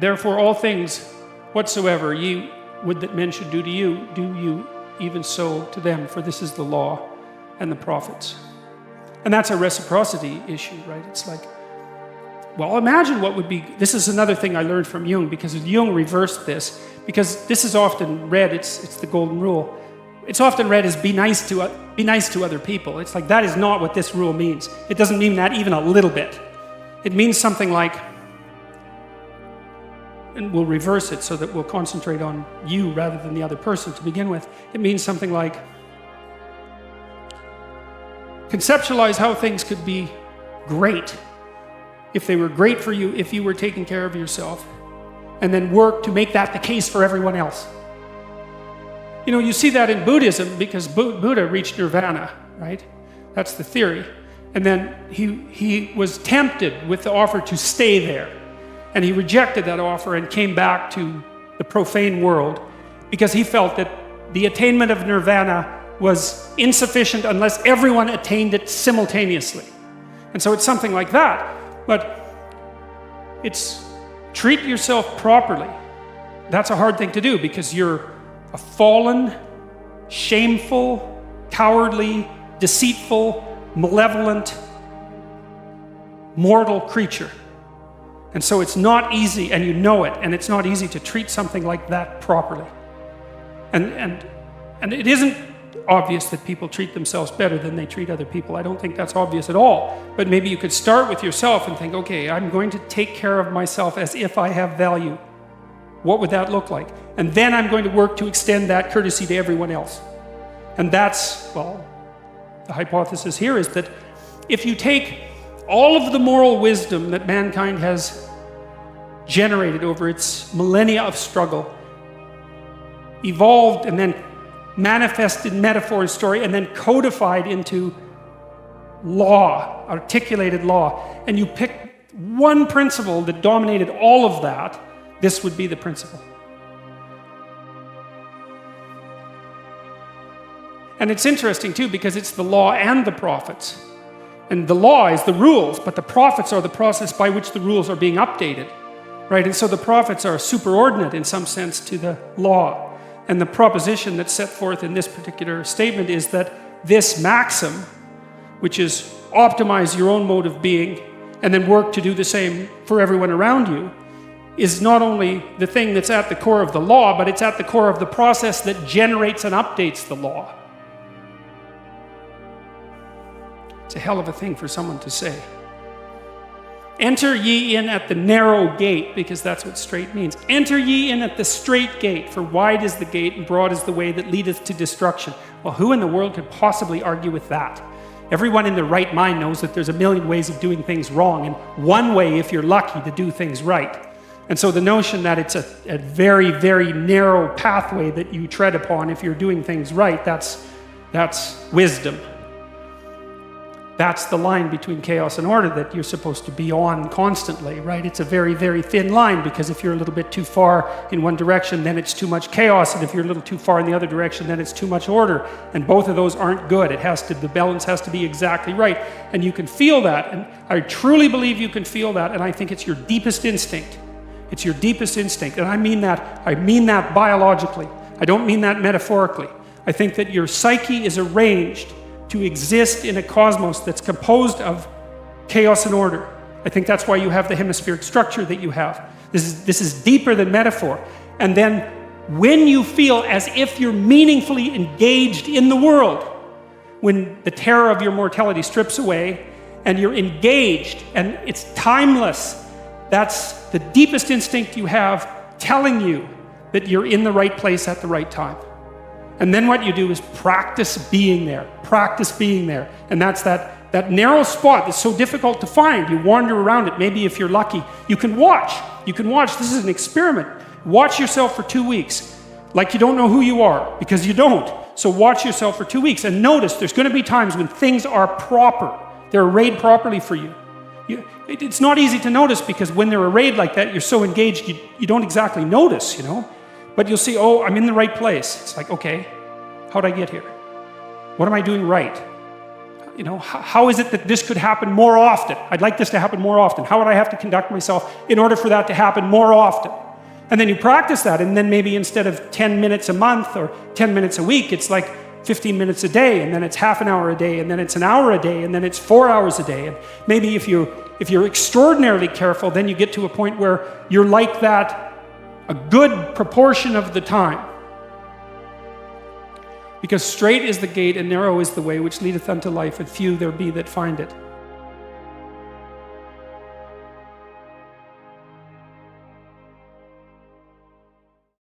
therefore all things whatsoever ye would that men should do to you, do you even so to them, for this is the law and the prophets. And that's a reciprocity issue, right? It's like, well, imagine what would be, this is another thing I learned from Jung, because Jung reversed this, because this is often read, it's the golden rule. It's often read as be nice to other people. It's like, that is not what this rule means. It doesn't mean that even a little bit. It means something like, and we'll reverse it so that we'll concentrate on you rather than the other person to begin with. It means something like, conceptualize how things could be great if they were great for you, if you were taking care of yourself, and then work to make that the case for everyone else. You know, you see that in Buddhism, because Buddha reached nirvana, right? That's the theory. And then he was tempted with the offer to stay there. And he rejected that offer and came back to the profane world because he felt that the attainment of nirvana was insufficient unless everyone attained it simultaneously. And so it's something like that. But it's treat yourself properly. That's a hard thing to do because you're a fallen, shameful, cowardly, deceitful, malevolent, mortal creature. And so it's not easy, and you know it, and it's not easy to treat something like that properly. And it isn't obvious that people treat themselves better than they treat other people. I don't think that's obvious at all. But maybe you could start with yourself and think, okay, I'm going to take care of myself as if I have value. What would that look like? And then I'm going to work to extend that courtesy to everyone else. And that's, well, the hypothesis here is that if you take all of the moral wisdom that mankind has generated over its millennia of struggle, evolved and then manifested metaphor and story, and then codified into law, articulated law, and you pick one principle that dominated all of that, this would be the principle. And it's interesting too, because it's the law and the prophets. And the law is the rules, but the prophets are the process by which the rules are being updated, right? And so the prophets are superordinate in some sense to the law. And the proposition that's set forth in this particular statement is that this maxim, which is optimize your own mode of being and then work to do the same for everyone around you, is not only the thing that's at the core of the law, but it's at the core of the process that generates and updates the law. It's a hell of a thing for someone to say. Enter ye in at the narrow gate, because that's what straight means. Enter ye in at the straight gate, for wide is the gate and broad is the way that leadeth to destruction. Well, who in the world could possibly argue with that? Everyone in their right mind knows that there's a million ways of doing things wrong, and one way, if you're lucky, to do things right. And so the notion that it's a very, very narrow pathway that you tread upon if you're doing things right, that's wisdom. That's the line between chaos and order that you're supposed to be on constantly, right? It's a very, very thin line, because if you're a little bit too far in one direction, then it's too much chaos, and if you're a little too far in the other direction, then it's too much order. And both of those aren't good. The balance has to be exactly right. And you can feel that, and I truly believe you can feel that, and I think it's your deepest instinct. It's your deepest instinct, and I mean that biologically. I don't mean that metaphorically. I think that your psyche is arranged to exist in a cosmos that's composed of chaos and order. I think that's why you have the hemispheric structure that you have. This is deeper than metaphor. And then when you feel as if you're meaningfully engaged in the world, when the terror of your mortality strips away and you're engaged and it's timeless, that's the deepest instinct you have telling you that you're in the right place at the right time. And then what you do is practice being there. Practice being there. And that's that narrow spot that's so difficult to find. You wander around it. Maybe if you're lucky, you can watch. You can watch. This is an experiment. Watch yourself for 2 weeks. Like you don't know who you are, because you don't. So watch yourself for 2 weeks and notice there's going to be times when things are proper. They're arrayed properly for you. It's not easy to notice, because when they're arrayed like that, you're so engaged, you don't exactly notice, you know. But you'll see, oh, I'm in the right place. It's like, okay, how'd I get here? What am I doing right? you know, how is it that this could happen more often? I'd like this to happen more often. How would I have to conduct myself in order for that to happen more often? And then you practice that, and then maybe instead of 10 minutes a month or 10 minutes a week, it's like 15 minutes a day, and then it's half an hour a day, and then it's an hour a day, and then it's 4 hours a day. And maybe if you're extraordinarily careful, then you get to a point where you're like that a good proportion of the time. Because straight is the gate and narrow is the way which leadeth unto life, and few there be that find it.